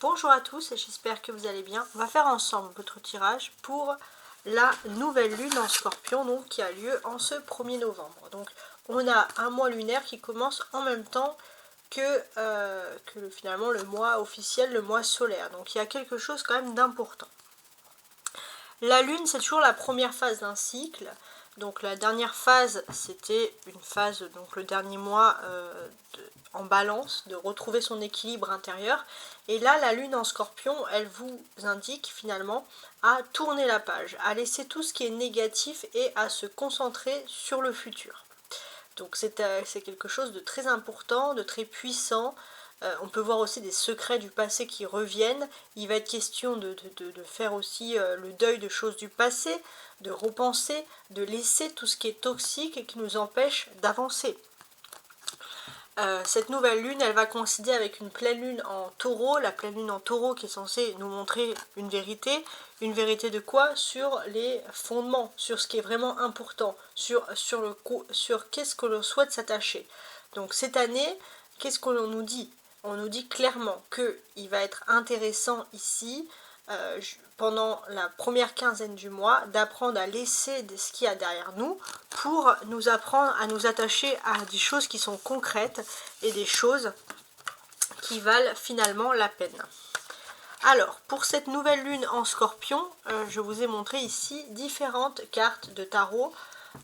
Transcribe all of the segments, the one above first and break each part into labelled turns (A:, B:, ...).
A: Bonjour à tous, j'espère que vous allez bien. On va faire ensemble votre tirage pour la nouvelle lune en Scorpion, donc qui a lieu en ce 1er novembre. Donc on a un mois lunaire qui commence en même temps que finalement le mois officiel, le mois solaire. Donc il y a quelque chose quand même d'important. La lune, c'est toujours la première phase d'un cycle. Donc la dernière phase, c'était une phase, donc le dernier mois en balance, de retrouver son équilibre intérieur. Et là, la lune en Scorpion, elle vous indique finalement à tourner la page, à laisser tout ce qui est négatif et à se concentrer sur le futur. Donc c'est quelque chose de très important, de très puissant. On peut voir aussi des secrets du passé qui reviennent. Il va être question de faire aussi le deuil de choses du passé, de repenser, de laisser tout ce qui est toxique et qui nous empêche d'avancer. Cette nouvelle lune, elle va coïncider avec une pleine lune en taureau. La pleine lune en taureau qui est censée nous montrer une vérité. Une vérité de quoi? Sur les fondements, sur ce qui est vraiment important, sur qu'est-ce que l'on souhaite s'attacher. Donc cette année, qu'est-ce que l'on nous dit? On nous dit clairement qu'il va être intéressant ici, pendant la première quinzaine du mois, d'apprendre à laisser ce qu'il y a derrière nous pour nous apprendre à nous attacher à des choses qui sont concrètes et des choses qui valent finalement la peine. Alors, pour cette nouvelle lune en Scorpion, je vous ai montré ici différentes cartes de tarot.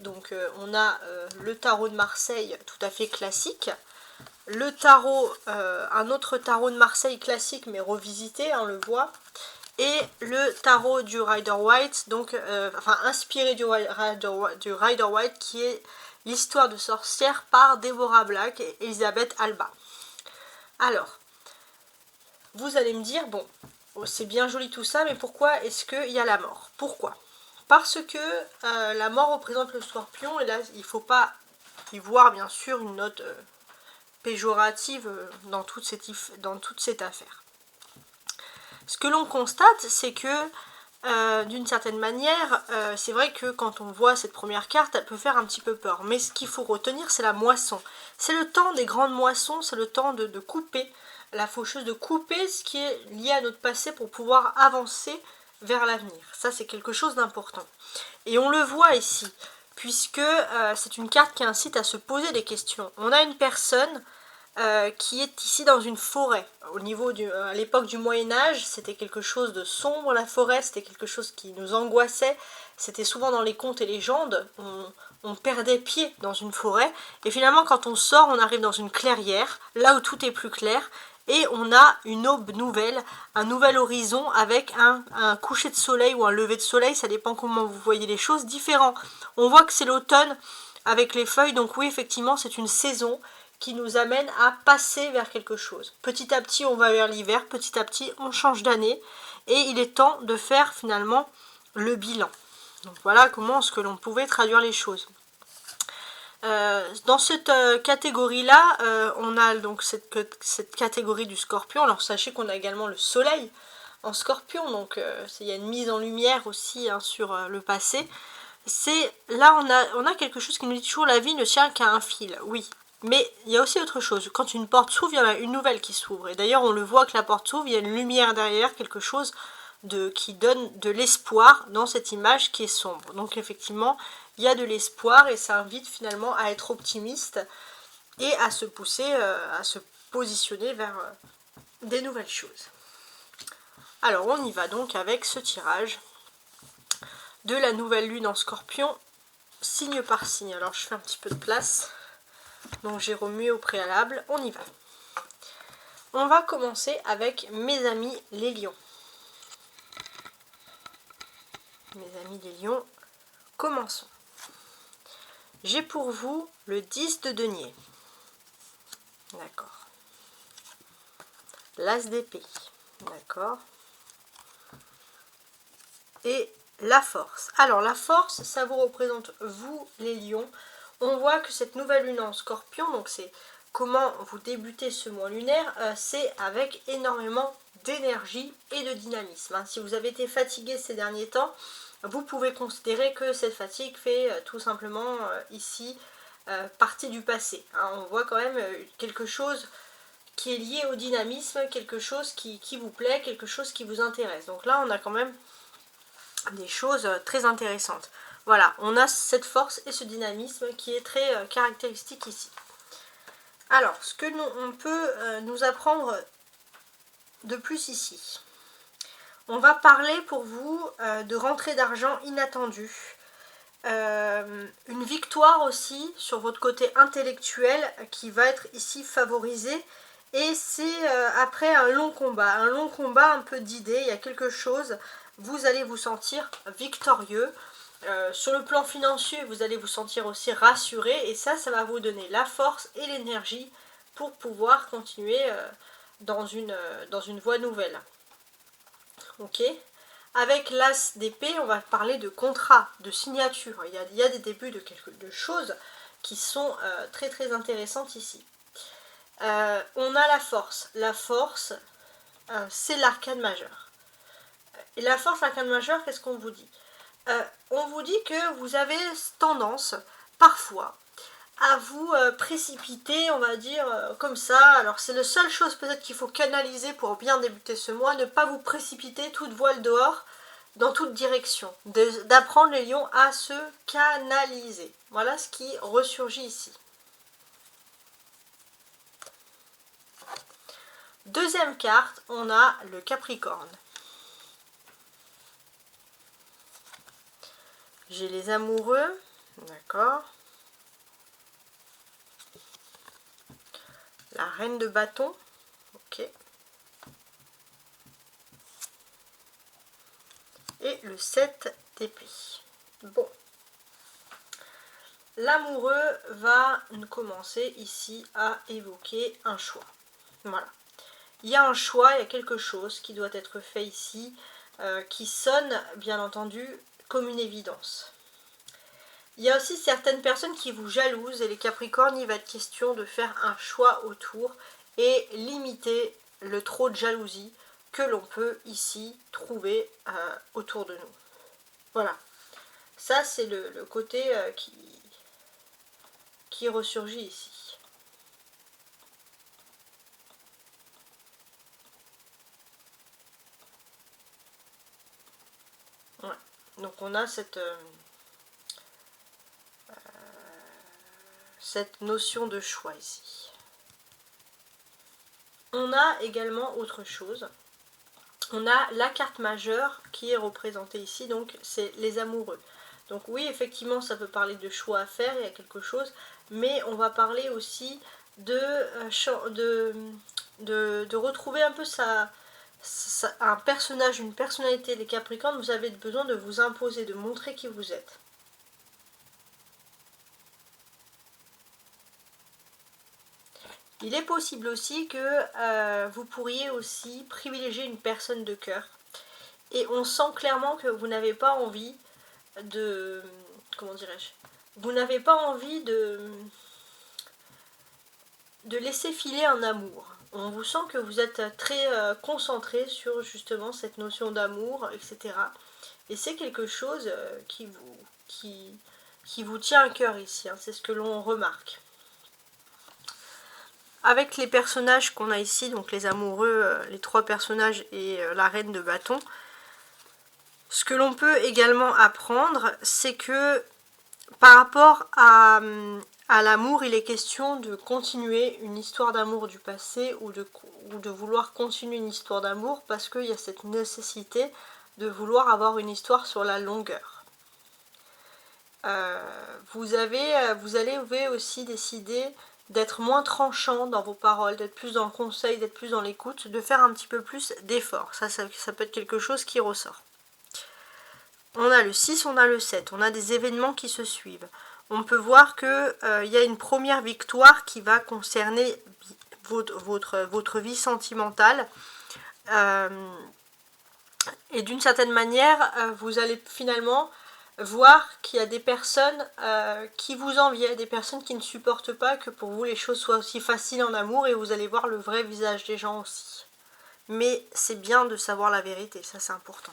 A: Donc on a le tarot de Marseille tout à fait classique, le tarot, un autre tarot de Marseille classique mais revisité, on le voit, et le tarot du Rider-Waite, donc inspiré du Rider-Waite, qui est l'histoire de sorcière par Deborah Black et Elisabeth Alba. Alors, vous allez me dire, bon, c'est bien joli tout ça, mais pourquoi est-ce qu'il y a la mort? Pourquoi? Parce que la mort représente le Scorpion, et là, il ne faut pas y voir, bien sûr, une note péjorative dans toute cette affaire. Ce que l'on constate, c'est que d'une certaine manière, c'est vrai que quand on voit cette première carte, elle peut faire un petit peu peur. Mais ce qu'il faut retenir, c'est la moisson. C'est le temps des grandes moissons, c'est le temps de couper, la faucheuse de couper ce qui est lié à notre passé pour pouvoir avancer vers l'avenir. Ça, c'est quelque chose d'important. Et on le voit ici, puisque c'est une carte qui incite à se poser des questions. On a une personne qui est ici dans une forêt. À l'époque du Moyen-Âge, c'était quelque chose de sombre, la forêt, c'était quelque chose qui nous angoissait. C'était souvent dans les contes et légendes, on perdait pied dans une forêt. Et finalement, quand on sort, on arrive dans une clairière, là où tout est plus clair. Et on a une aube nouvelle, un nouvel horizon avec un coucher de soleil ou un lever de soleil, ça dépend comment vous voyez les choses, différents. On voit que c'est l'automne avec les feuilles, donc oui, effectivement, c'est une saison qui nous amène à passer vers quelque chose. Petit à petit, on va vers l'hiver, petit à petit, on change d'année, et il est temps de faire finalement le bilan. Donc voilà comment est-ce que l'on pouvait traduire les choses. Dans cette catégorie-là, on a donc cette catégorie du Scorpion. Alors sachez qu'on a également le Soleil en Scorpion, donc il y a une mise en lumière aussi sur le passé. Là, on a quelque chose qui nous dit toujours la vie ne tient qu'à un fil. Oui. Mais il y a aussi autre chose. Quand une porte s'ouvre, il y en a une nouvelle qui s'ouvre. Et d'ailleurs, on le voit que la porte s'ouvre, il y a une lumière derrière, quelque chose qui donne de l'espoir dans cette image qui est sombre. Donc effectivement, il y a de l'espoir et ça invite finalement à être optimiste et à se pousser, à se positionner vers des nouvelles choses. Alors, on y va donc avec ce tirage de la nouvelle lune en Scorpion, signe par signe. Alors, je fais un petit peu de place. Donc j'ai remué au préalable, on y va. On va commencer avec mes amis les lions. Mes amis les lions, commençons. J'ai pour vous le 10 de denier. D'accord. L'as d'épée. D'accord. Et la force. Alors la force, ça vous représente vous les lions. On voit que cette nouvelle lune en Scorpion, donc c'est comment vous débutez ce mois lunaire, c'est avec énormément d'énergie et de dynamisme. Si vous avez été fatigué ces derniers temps, vous pouvez considérer que cette fatigue fait tout simplement ici partie du passé. On voit quand même quelque chose qui est lié au dynamisme, quelque chose qui vous plaît, quelque chose qui vous intéresse. Donc là, on a quand même des choses très intéressantes. Voilà, on a cette force et ce dynamisme qui est très caractéristique ici. Alors, ce que on peut nous apprendre de plus ici. On va parler pour vous de rentrée d'argent inattendue. Une victoire aussi sur votre côté intellectuel qui va être ici favorisée. Et c'est après un long combat un peu d'idées, il y a quelque chose, vous allez vous sentir victorieux. Sur le plan financier, vous allez vous sentir aussi rassuré et ça va vous donner la force et l'énergie pour pouvoir continuer dans une voie nouvelle. Ok ? Avec l'as d'épée, on va parler de contrat, de signature. Il y a des débuts de choses qui sont très très intéressantes ici. On a la force. La force, c'est l'arcane majeur. Et la force, l'arcane majeur, qu'est-ce qu'on vous dit ? On vous dit que vous avez tendance, parfois, à vous précipiter, on va dire, comme ça. Alors c'est la seule chose peut-être qu'il faut canaliser pour bien débuter ce mois, ne pas vous précipiter toute voile dehors, dans toute direction. D'apprendre les lions à se canaliser. Voilà ce qui ressurgit ici. Deuxième carte, on a le Capricorne. J'ai les amoureux, d'accord. La reine de bâton, ok. Et le 7 d'épée. Bon. L'amoureux va commencer ici à évoquer un choix. Voilà. Il y a un choix, il y a quelque chose qui doit être fait ici, qui sonne, bien entendu, comme une évidence. Il y a aussi certaines personnes qui vous jalousent, et les Capricornes, il va être question de faire un choix autour et limiter le trop de jalousie que l'on peut ici trouver autour de nous. Voilà. Ça, c'est le côté qui ressurgit ici. Ouais. Donc on a cette notion de choix ici. On a également autre chose. On a la carte majeure qui est représentée ici, donc c'est les amoureux. Donc oui, effectivement, ça peut parler de choix à faire, il y a quelque chose, mais on va parler aussi de retrouver un peu un personnage, une personnalité. Les Capricornes, vous avez besoin de vous imposer, de montrer qui vous êtes. Il est possible aussi que vous pourriez aussi privilégier une personne de cœur. Et on sent clairement que vous n'avez pas envie de... Comment dirais-je ? Vous n'avez pas envie de laisser filer un amour. On vous sent que vous êtes très concentré sur justement cette notion d'amour, etc. Et c'est quelque chose qui vous tient à cœur ici. Hein. C'est ce que l'on remarque. Avec les personnages qu'on a ici, donc les amoureux, les trois personnages et la reine de bâton, ce que l'on peut également apprendre, c'est que par rapport à l'amour, il est question de continuer une histoire d'amour du passé ou de vouloir continuer une histoire d'amour parce qu'il y a cette nécessité de vouloir avoir une histoire sur la longueur. Vous allez aussi décider d'être moins tranchant dans vos paroles, d'être plus dans le conseil, d'être plus dans l'écoute, de faire un petit peu plus d'efforts. Ça peut être quelque chose qui ressort. On a le 6, on a le 7, on a des événements qui se suivent. On peut voir qu'il y a une première victoire qui va concerner votre vie sentimentale. Et d'une certaine manière, vous allez finalement voir qu'il y a des personnes qui vous envient, des personnes qui ne supportent pas que pour vous les choses soient aussi faciles en amour et vous allez voir le vrai visage des gens aussi. Mais c'est bien de savoir la vérité, ça c'est important.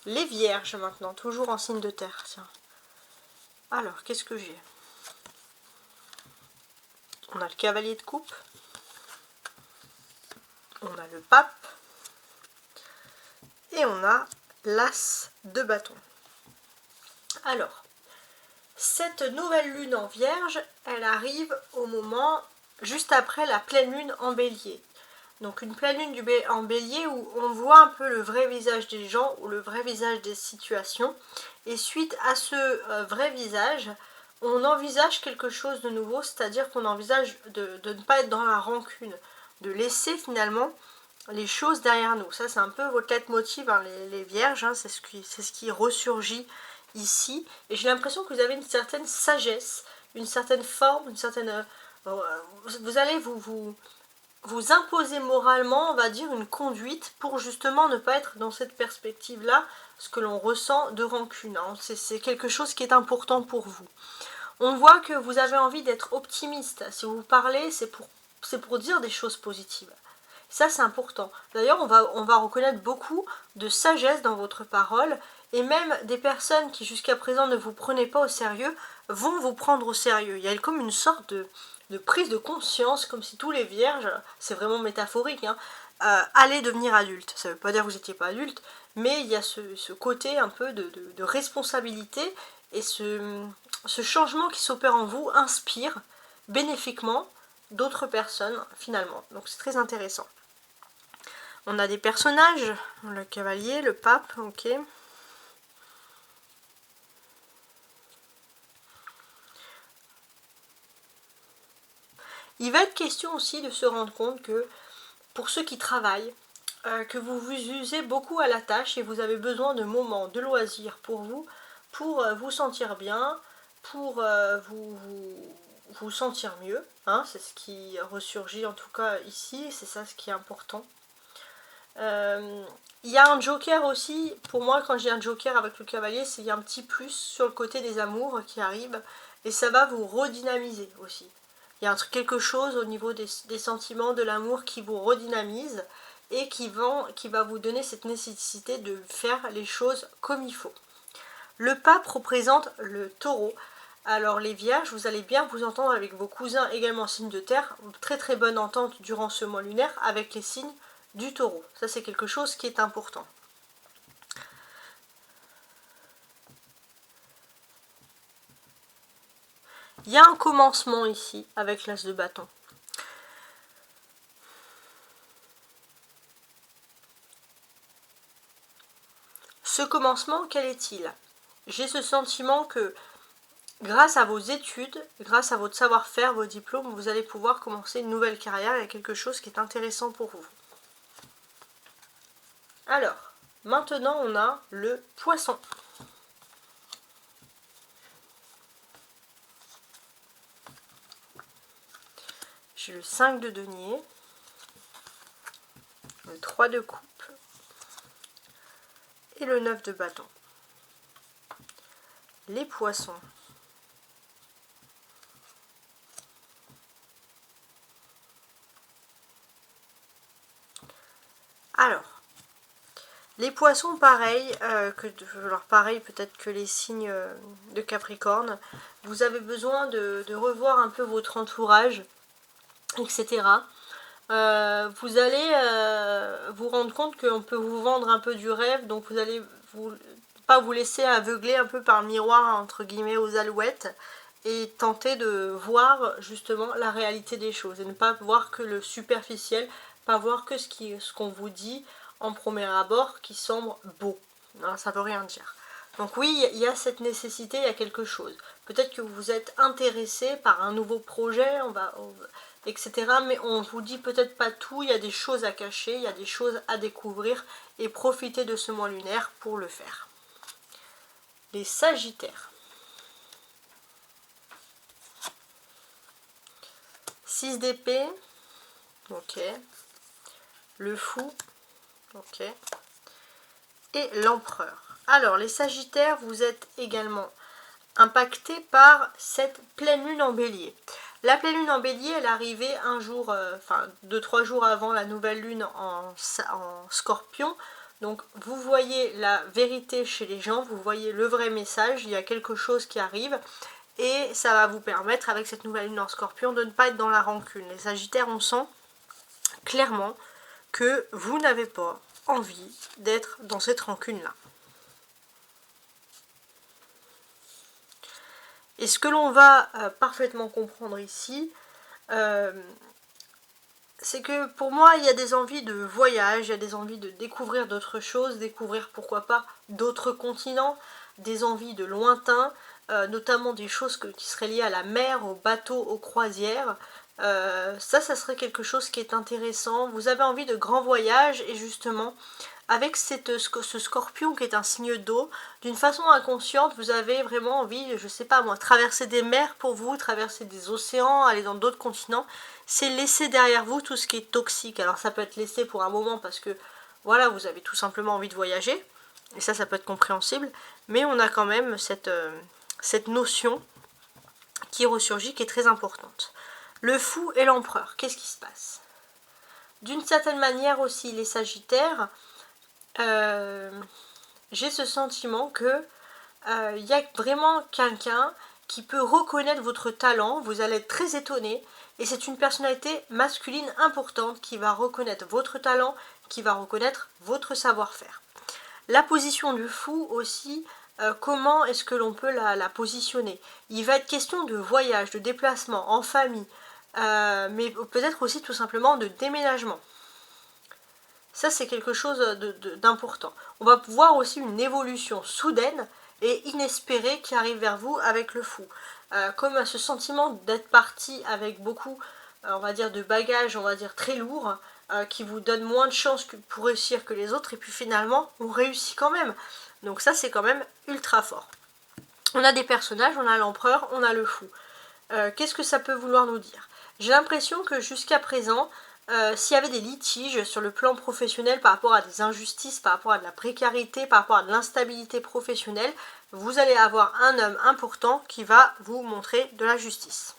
A: Les vierges maintenant, toujours en signe de terre, tiens. Alors, qu'est-ce que j'ai ? On a le cavalier de coupe. On a le pape. Et on a l'as de bâton. Alors, cette nouvelle lune en Vierge, elle arrive au moment juste après la pleine lune en Bélier. Donc une pleine lune en Bélier où on voit un peu le vrai visage des gens ou le vrai visage des situations. Et suite à ce vrai visage, on envisage quelque chose de nouveau, c'est-à-dire qu'on envisage de ne pas être dans la rancune, de laisser finalement les choses derrière nous. Ça c'est un peu votre leitmotiv, hein, les vierges, hein, c'est ce qui ressurgit ici. Et j'ai l'impression que vous avez une certaine sagesse, une certaine forme, une certaine... vous allez vous imposer moralement, on va dire, une conduite pour justement ne pas être dans cette perspective-là, ce que l'on ressent de rancune. Hein. C'est quelque chose qui est important pour vous. On voit que vous avez envie d'être optimiste. Si vous parlez, c'est pour dire des choses positives. Ça, c'est important. D'ailleurs, on va reconnaître beaucoup de sagesse dans votre parole, et même des personnes qui jusqu'à présent ne vous prenaient pas au sérieux vont vous prendre au sérieux. Il y a comme une sorte de prise de conscience, comme si tous les vierges, c'est vraiment métaphorique, hein, allaient devenir adultes. Ça ne veut pas dire que vous n'étiez pas adulte, mais il y a ce côté un peu de responsabilité, et ce changement qui s'opère en vous inspire bénéfiquement d'autres personnes finalement. Donc c'est très intéressant. On a des personnages, le cavalier, le pape, ok. Il va être question aussi de se rendre compte que pour ceux qui travaillent, que vous vous usez beaucoup à la tâche et vous avez besoin de moments de loisirs pour vous sentir bien, pour vous sentir mieux. Hein, c'est ce qui ressurgit en tout cas ici, c'est ça ce qui est important. Il y a un joker aussi, pour moi quand j'ai un joker avec le cavalier, c'est qu'il y a un petit plus sur le côté des amours qui arrive, et ça va vous redynamiser aussi. Il y a quelque chose au niveau des sentiments, de l'amour qui vous redynamise et qui va vous donner cette nécessité de faire les choses comme il faut. Le pape représente le taureau. Alors les vierges, vous allez bien vous entendre avec vos cousins également signes de terre. Très très bonne entente durant ce mois lunaire avec les signes du taureau. Ça c'est quelque chose qui est important. Il y a un commencement ici avec l'as de bâton. Ce commencement, quel est-il? J'ai ce sentiment que grâce à vos études, grâce à votre savoir-faire, vos diplômes, vous allez pouvoir commencer une nouvelle carrière. Il y a quelque chose qui est intéressant pour vous. Alors, maintenant on a le poisson. J'ai le 5 de denier, le 3 de coupe et le 9 de bâton. Les poissons. Alors, les poissons, pareil, pareil peut-être que les signes de Capricorne, vous avez besoin de revoir un peu votre entourage, etc. Vous allez vous rendre compte qu'on peut vous vendre un peu du rêve, donc vous allez pas vous laisser aveugler un peu par le miroir, entre guillemets, aux alouettes, et tenter de voir justement la réalité des choses, et ne pas voir que le superficiel, pas voir que ce qu'on vous dit en premier abord qui semble beau. Non, ça veut rien dire. Donc oui, il y a cette nécessité, il y a quelque chose. Peut-être que vous êtes intéressé par un nouveau projet, etc. Mais on ne vous dit peut-être pas tout, il y a des choses à cacher, il y a des choses à découvrir, et profitez de ce mois lunaire pour le faire. Les Sagittaires. 6 d'épée, ok. Le fou, ok. Et l'empereur. Alors, les Sagittaires, vous êtes également impactés par cette pleine lune en bélier. La pleine lune en bélier, elle est arrivée un jour, 2-3 jours avant la nouvelle lune en scorpion. Donc, vous voyez la vérité chez les gens, vous voyez le vrai message, il y a quelque chose qui arrive. Et ça va vous permettre, avec cette nouvelle lune en Scorpion, de ne pas être dans la rancune. Les Sagittaires, on sent clairement que vous n'avez pas envie d'être dans cette rancune-là. Et ce que l'on va parfaitement comprendre ici, c'est que pour moi, il y a des envies de voyage, il y a des envies de découvrir d'autres choses, découvrir pourquoi pas d'autres continents, des envies de lointain, notamment des choses qui seraient liées à la mer, aux bateaux, aux croisières. Ça serait quelque chose qui est intéressant. Vous avez envie de grands voyages et justement, avec ce scorpion qui est un signe d'eau, d'une façon inconsciente, vous avez vraiment envie, je sais pas moi, traverser des mers pour vous, traverser des océans, aller dans d'autres continents. C'est laisser derrière vous tout ce qui est toxique. Alors ça peut être laissé pour un moment parce que voilà, vous avez tout simplement envie de voyager, et ça peut être compréhensible, mais on a quand même cette notion qui ressurgit, qui est très importante. Le fou et l'empereur, qu'est-ce qui se passe? D'une certaine manière aussi, les Sagittaires, j'ai ce sentiment que il y a vraiment quelqu'un qui peut reconnaître votre talent, vous allez être très étonné, et c'est une personnalité masculine importante qui va reconnaître votre talent, qui va reconnaître votre savoir-faire. La position du fou aussi, comment est-ce que l'on peut la positionner? Il va être question de voyage, de déplacement, en famille, mais peut-être aussi tout simplement de déménagement. Ça, c'est quelque chose d'important. On va voir aussi une évolution soudaine et inespérée qui arrive vers vous avec le fou. Comme ce sentiment d'être parti avec beaucoup, on va dire, de bagages, on va dire, très lourds, qui vous donne moins de chances pour réussir que les autres, et puis finalement, on réussit quand même. Donc ça, c'est quand même ultra fort. On a des personnages, on a l'empereur, on a le fou. Qu'est-ce que ça peut vouloir nous dire? J'ai l'impression que jusqu'à présent, s'il y avait des litiges sur le plan professionnel par rapport à des injustices, par rapport à de la précarité, par rapport à de l'instabilité professionnelle, vous allez avoir un homme important qui va vous montrer de la justice.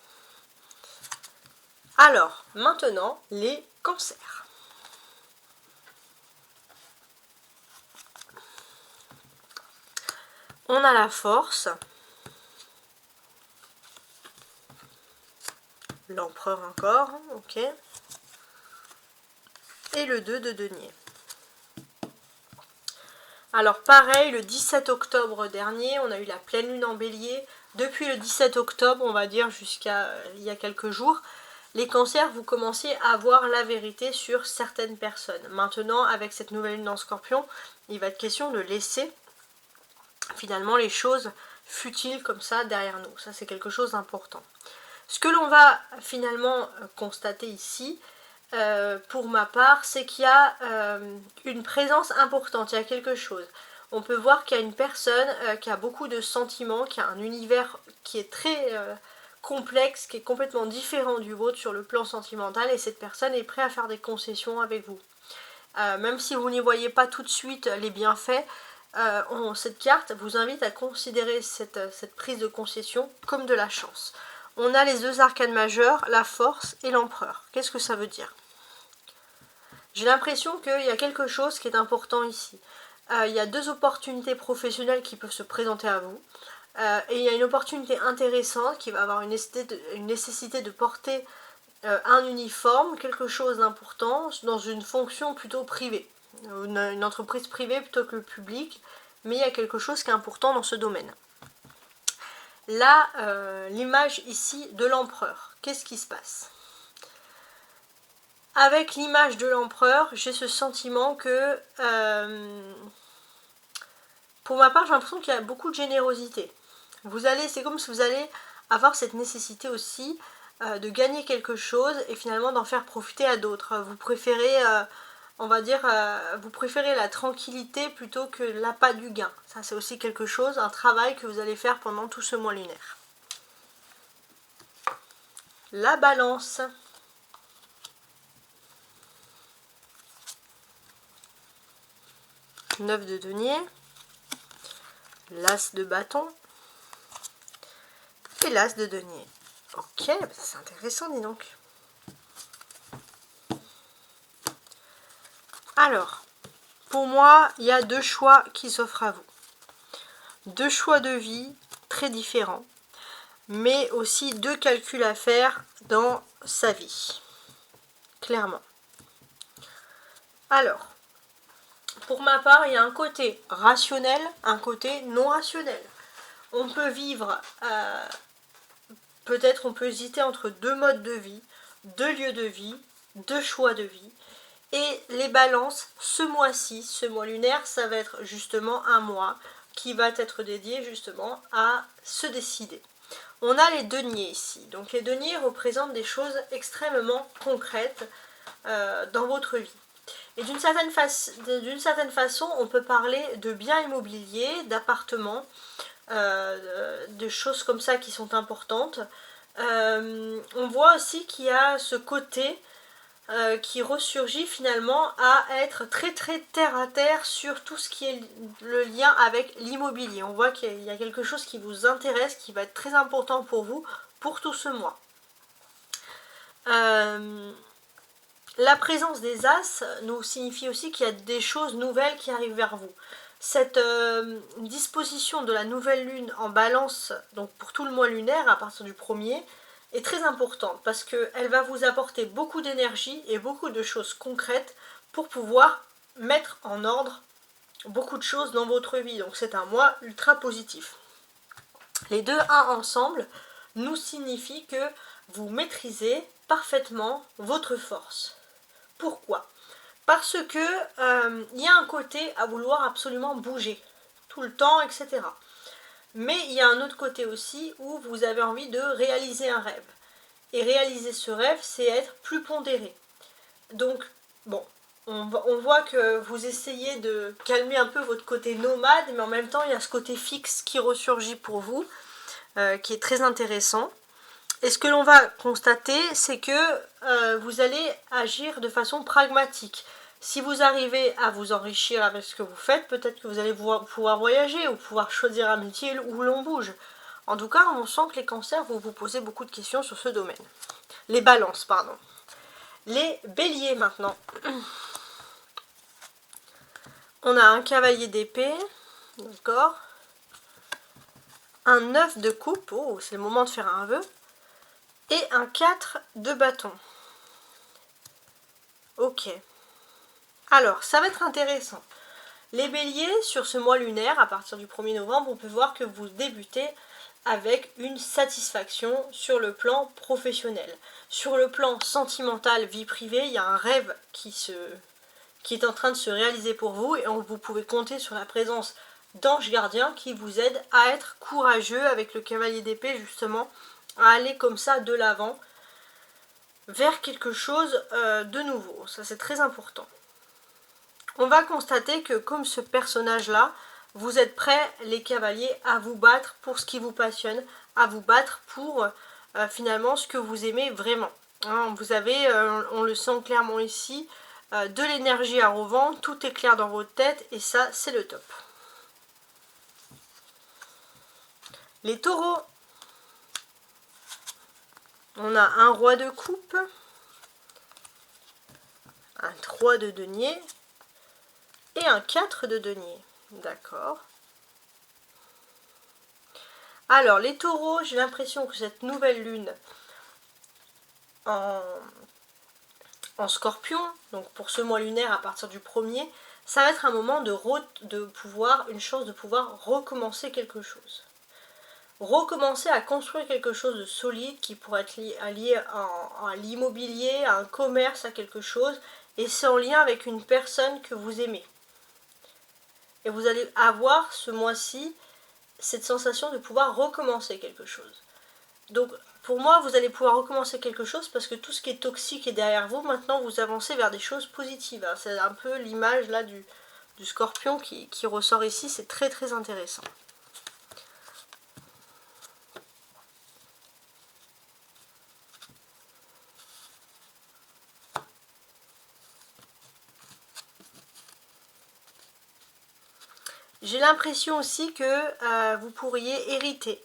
A: Alors, maintenant, les cancers. On a la force, l'empereur encore, ok, et le 2 de denier. Alors pareil, le 17 octobre dernier, on a eu la pleine lune en bélier. Depuis le 17 octobre, on va dire jusqu'à il y a quelques jours, les cancers, vous commencez à voir la vérité sur certaines personnes. Maintenant, avec cette nouvelle lune en Scorpion, il va être question de laisser finalement les choses futiles comme ça derrière nous. Ça, c'est quelque chose d'important. Ce que l'on va finalement constater ici, pour ma part, c'est qu'il y a une présence importante, il y a quelque chose. On peut voir qu'il y a une personne qui a beaucoup de sentiments, qui a un univers qui est très complexe, qui est complètement différent du vôtre sur le plan sentimental, et cette personne est prête à faire des concessions avec vous. Même si vous n'y voyez pas tout de suite les bienfaits, cette carte vous invite à considérer cette prise de concession comme de la chance. On a les deux arcanes majeures, la force et l'empereur. Qu'est-ce que ça veut dire? J'ai l'impression qu'il y a quelque chose qui est important ici. Il y a deux opportunités professionnelles qui peuvent se présenter à vous. Et il y a une opportunité intéressante qui va avoir une nécessité de porter un uniforme, quelque chose d'important, dans une fonction plutôt privée. Une entreprise privée plutôt que le public. Mais il y a quelque chose qui est important dans ce domaine. Là, l'image ici de l'empereur. Qu'est-ce qui se passe? Avec l'image de l'empereur, j'ai ce sentiment que, pour ma part, j'ai l'impression qu'il y a beaucoup de générosité. C'est comme si vous allez avoir cette nécessité aussi de gagner quelque chose et finalement d'en faire profiter à d'autres. Vous préférez, on va dire, vous préférez la tranquillité plutôt que l'appât du gain. Ça, c'est aussi quelque chose, un travail que vous allez faire pendant tout ce mois lunaire. La balance. Neuf de denier, l'as de bâton et l'as de denier. Ok, c'est intéressant, dis donc. Alors, pour moi, il y a deux choix qui s'offrent à vous. Deux choix de vie très différents. mais aussi 2 calculs à faire dans sa vie, clairement. Alors, pour ma part, il y a un côté rationnel, un côté non rationnel. On peut vivre, peut-être on peut hésiter entre 2 modes de vie, 2 lieux de vie, 2 choix de vie. Et les balances, ce mois-ci, ce mois lunaire, ça va être justement un mois qui va être dédié justement à se décider. On a les deniers ici. Donc les deniers représentent des choses extrêmement concrètes dans votre vie. Et d'une certaine façon, on peut parler de biens immobiliers, d'appartements, de choses comme ça qui sont importantes. On voit aussi qu'il y a ce côté qui ressurgit finalement à être très très terre à terre sur tout ce qui est le lien avec l'immobilier. On voit qu'il y a quelque chose qui vous intéresse, qui va être très important pour vous pour tout ce mois. La présence des As nous signifie aussi qu'il y a des choses nouvelles qui arrivent vers vous. Cette disposition de la nouvelle lune en balance, donc pour tout le mois lunaire à partir du 1er, est très importante parce qu'elle va vous apporter beaucoup d'énergie et beaucoup de choses concrètes pour pouvoir mettre en ordre beaucoup de choses dans votre vie. Donc c'est un mois ultra positif. Les 2 1 ensemble nous signifient que vous maîtrisez parfaitement votre force. Pourquoi? Parce que y a un côté à vouloir absolument bouger tout le temps, etc. Mais il y a un autre côté aussi où vous avez envie de réaliser un rêve. Et réaliser ce rêve, c'est être plus pondéré. Donc, bon, on voit que vous essayez de calmer un peu votre côté nomade, mais en même temps, il y a ce côté fixe qui ressurgit pour vous, qui est très intéressant. Et ce que l'on va constater, c'est que vous allez agir de façon pragmatique. Si vous arrivez à vous enrichir avec ce que vous faites, peut-être que vous allez pouvoir voyager ou pouvoir choisir un métier où l'on bouge. En tout cas, on sent que les cancers vont vous poser beaucoup de questions sur ce domaine. Les balances, pardon. Les béliers maintenant. On a un cavalier d'épée, d'accord. Un 9 de coupe, oh, c'est le moment de faire un vœu. Et un 4 de bâton. Ok. Alors, ça va être intéressant. Les béliers, sur ce mois lunaire, à partir du 1er novembre, on peut voir que vous débutez avec une satisfaction sur le plan professionnel. Sur le plan sentimental, vie privée, il y a un rêve qui est en train de se réaliser pour vous et vous pouvez compter sur la présence d'anges gardiens qui vous aident à être courageux avec le cavalier d'épée justement, à aller comme ça de l'avant vers quelque chose de nouveau. Ça c'est très important. On va constater que comme ce personnage-là, vous êtes prêts, les cavaliers, à vous battre pour ce qui vous passionne, à vous battre pour finalement ce que vous aimez vraiment. Hein, vous avez, on le sent clairement ici, de l'énergie à revendre, tout est clair dans votre tête et ça, c'est le top. Les taureaux, on a un roi de coupe, un 3 de denier et un 4 de denier. D'accord. Alors, les taureaux, j'ai l'impression que cette nouvelle lune en scorpion, donc pour ce mois lunaire à partir du 1er, ça va être un moment une chance de pouvoir recommencer quelque chose. Recommencer à construire quelque chose de solide qui pourrait être lié à l'immobilier, à un commerce, à quelque chose, et c'est en lien avec une personne que vous aimez. Et vous allez avoir ce mois-ci cette sensation de pouvoir recommencer quelque chose. Donc pour moi, vous allez pouvoir recommencer quelque chose parce que tout ce qui est toxique est derrière vous. Maintenant, vous avancez vers des choses positives. C'est un peu l'image là du scorpion qui ressort ici. C'est très très intéressant. J'ai l'impression aussi que vous pourriez hériter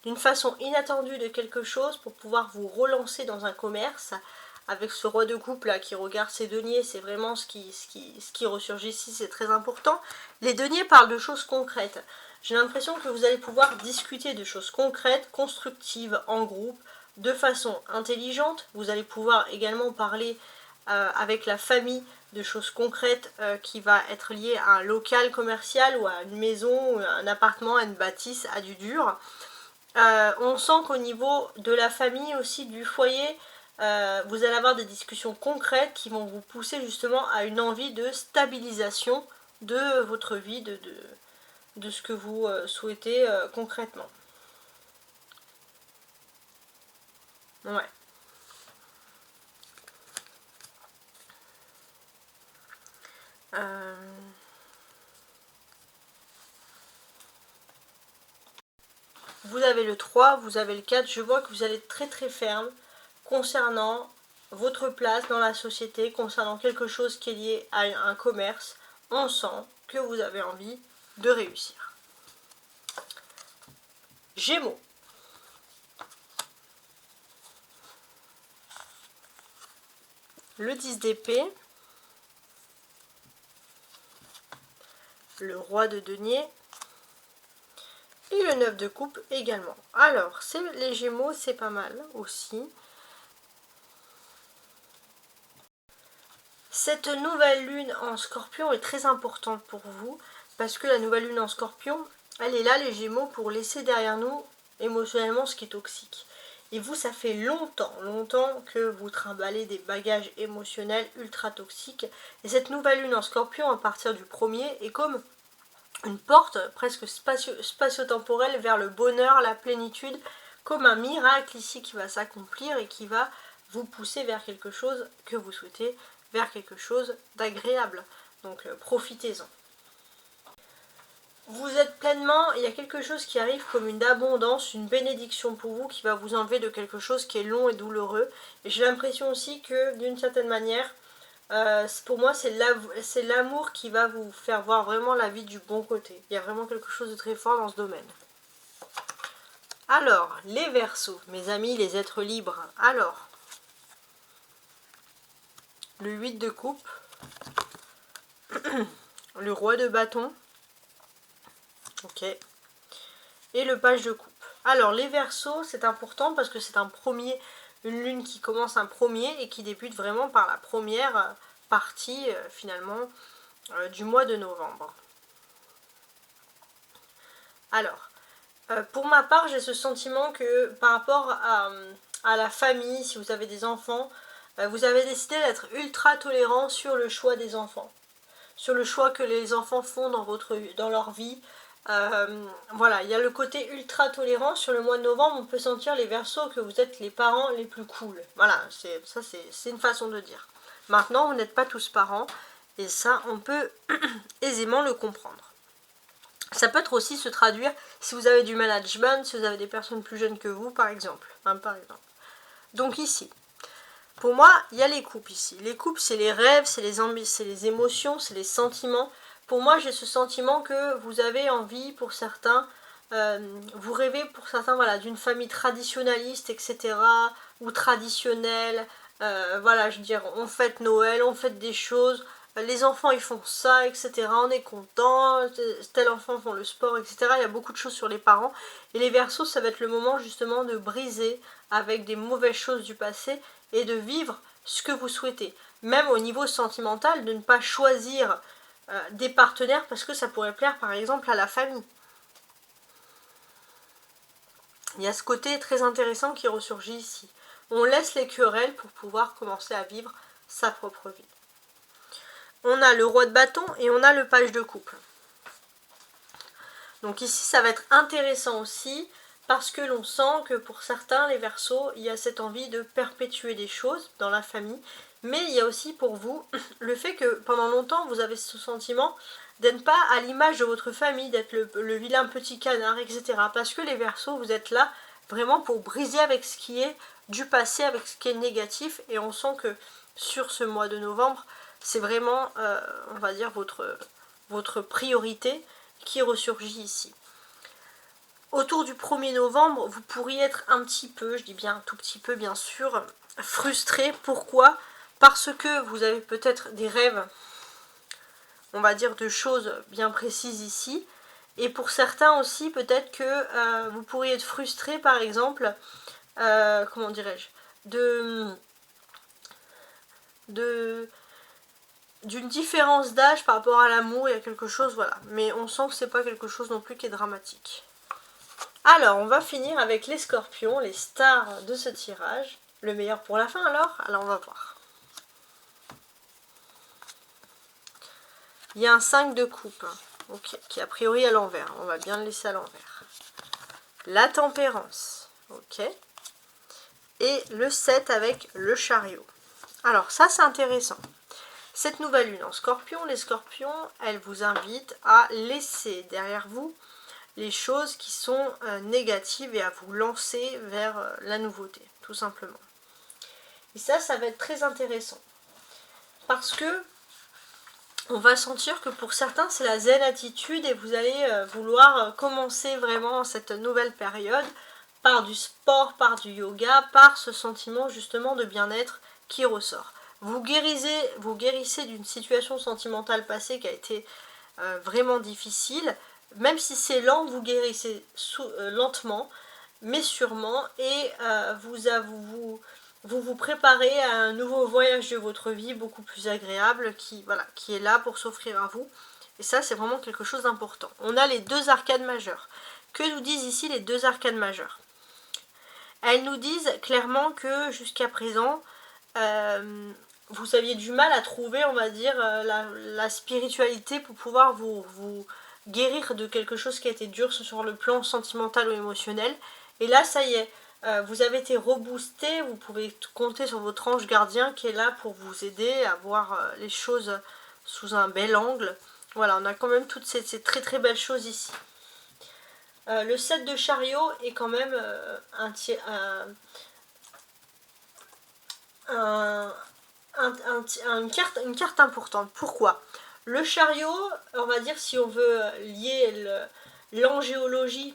A: d'une façon inattendue de quelque chose pour pouvoir vous relancer dans un commerce. Avec ce roi de coupe là qui regarde ses deniers, c'est vraiment ce qui ressurgit ici, c'est très important. Les deniers parlent de choses concrètes. J'ai l'impression que vous allez pouvoir discuter de choses concrètes, constructives, en groupe, de façon intelligente. Vous allez pouvoir également parler avec la famille de choses concrètes qui va être liées à un local commercial ou à une maison, ou à un appartement, à une bâtisse, à du dur. On sent qu'au niveau de la famille aussi, du foyer, vous allez avoir des discussions concrètes qui vont vous pousser justement à une envie de stabilisation de votre vie, de ce que vous souhaitez concrètement. Ouais. Vous avez le 3, vous avez le 4, je vois que vous allez être très très ferme concernant votre place dans la société, concernant quelque chose qui est lié à un commerce. On sent que vous avez envie de réussir. Gémeaux. Le 10 d'épée. Le roi de denier. Et le 9 de coupe également. Alors, les Gémeaux, c'est pas mal aussi. Cette nouvelle lune en Scorpion est très importante pour vous, parce que la nouvelle lune en Scorpion, elle est là, les Gémeaux, pour laisser derrière nous émotionnellement ce qui est toxique. Et vous, ça fait longtemps que vous trimballez des bagages émotionnels ultra toxiques. Et cette nouvelle lune en Scorpion, à partir du 1er, est comme une porte presque spatio-temporelle vers le bonheur, la plénitude, comme un miracle ici qui va s'accomplir et qui va vous pousser vers quelque chose que vous souhaitez, vers quelque chose d'agréable. Donc profitez-en. Vous êtes pleinement, il y a quelque chose qui arrive comme une abondance, une bénédiction pour vous qui va vous enlever de quelque chose qui est long et douloureux. Et j'ai l'impression aussi que d'une certaine manière, pour moi c'est l'amour qui va vous faire voir vraiment la vie du bon côté. Il y a vraiment quelque chose de très fort dans ce domaine. Alors, les Verseaux, mes amis, les êtres libres. Alors, le 8 de coupe, le roi de bâton, ok, et le page de coupe. Alors, les Verseaux, c'est important parce que c'est une lune qui commence un premier et qui débute vraiment par la première partie, finalement, du mois de novembre. Alors, pour ma part, j'ai ce sentiment que par rapport à la famille, si vous avez des enfants, vous avez décidé d'être ultra tolérant sur le choix des enfants, sur le choix que les enfants font dans leur vie. Voilà, il y a le côté ultra tolérant. Sur le mois de novembre, on peut sentir les Verseaux que vous êtes les parents les plus cool. Voilà, c'est une façon de dire. Maintenant, vous n'êtes pas tous parents, et ça, on peut aisément le comprendre. Ça peut être aussi se traduire si vous avez du management, si vous avez des personnes plus jeunes que vous, par exemple. Donc ici, pour moi, il y a les couples ici. Les couples, c'est les rêves, c'est les émotions, c'est les sentiments. Pour moi, j'ai ce sentiment que vous avez envie, pour certains, vous rêvez pour certains, voilà, d'une famille traditionnaliste, etc., ou traditionnelle. Voilà, je veux dire, on fête Noël, on fête des choses. Les enfants ils font ça, etc. On est content, tel enfant font le sport, etc. Il y a beaucoup de choses sur les parents. Et les Verseaux, ça va être le moment justement de briser avec des mauvaises choses du passé et de vivre ce que vous souhaitez. Même au niveau sentimental, de ne pas choisir des partenaires parce que ça pourrait plaire par exemple à la famille. Il y a ce côté très intéressant qui ressurgit ici. On laisse les querelles pour pouvoir commencer à vivre sa propre vie. On a le roi de bâton et on a le page de coupe. Donc ici, ça va être intéressant aussi parce que l'on sent que pour certains, les Verseaux, il y a cette envie de perpétuer des choses dans la famille. Mais il y a aussi pour vous le fait que pendant longtemps, vous avez ce sentiment d'être pas à l'image de votre famille, d'être le vilain petit canard, etc. Parce que les Verseaux, vous êtes là vraiment pour briser avec ce qui est du passé, avec ce qui est négatif. Et on sent que sur ce mois de novembre, c'est vraiment, on va dire, votre priorité qui ressurgit ici. Autour du 1er novembre, vous pourriez être un petit peu, je dis bien un tout petit peu bien sûr, frustré. Pourquoi ? Parce que vous avez peut-être des rêves, on va dire, de choses bien précises ici. Et pour certains aussi, peut-être que vous pourriez être frustré, par exemple, comment dirais-je, d'une différence d'âge par rapport à l'amour, il y a quelque chose, voilà. Mais on sent que c'est pas quelque chose non plus qui est dramatique. Alors, on va finir avec les scorpions, les stars de ce tirage. Le meilleur pour la fin alors on va voir. Il y a un 5 de coupe, ok, qui est a priori à l'envers. On va bien le laisser à l'envers. La tempérance, ok. Et le 7 avec le chariot. Alors ça c'est intéressant. Cette nouvelle lune en scorpion, les scorpions, elle vous invite à laisser derrière vous les choses qui sont négatives et à vous lancer vers la nouveauté, tout simplement. Et ça va être très intéressant. Parce que on va sentir que pour certains, c'est la zen attitude et vous allez vouloir commencer vraiment cette nouvelle période par du sport, par du yoga, par ce sentiment justement de bien-être qui ressort. Vous guérissez d'une situation sentimentale passée qui a été vraiment difficile. Même si c'est lent, vous guérissez lentement, mais sûrement, et vous préparez à un nouveau voyage de votre vie beaucoup plus agréable qui est là pour s'offrir à vous. Et ça, c'est vraiment quelque chose d'important. On a les deux arcanes majeures. Que nous disent ici les deux arcanes majeures? Elles nous disent clairement que jusqu'à présent, vous aviez du mal à trouver, on va dire, la spiritualité pour pouvoir vous guérir de quelque chose qui a été dur sur le plan sentimental ou émotionnel. Et là, ça y est, vous avez été reboosté, vous pouvez compter sur votre ange gardien qui est là pour vous aider à voir les choses sous un bel angle. Voilà, on a quand même toutes ces très très belles choses ici. Le 7 de chariot est quand même une carte importante. Pourquoi? Le chariot, on va dire, si on veut lier l'angéologie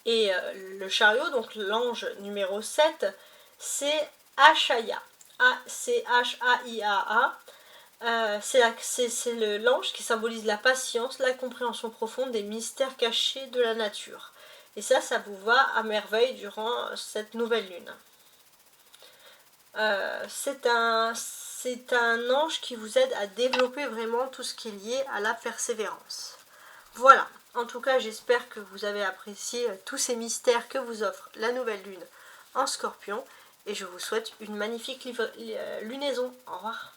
A: et le chariot, donc l'ange numéro 7, c'est Achaya. A-C-H-A-I-A-A. C'est l'ange qui symbolise la patience, la compréhension profonde des mystères cachés de la nature. Et ça vous va à merveille durant cette nouvelle lune. C'est un ange qui vous aide à développer vraiment tout ce qui est lié à la persévérance. Voilà, en tout cas j'espère que vous avez apprécié tous ces mystères que vous offre la nouvelle lune en scorpion et je vous souhaite une magnifique lunaison. Au revoir.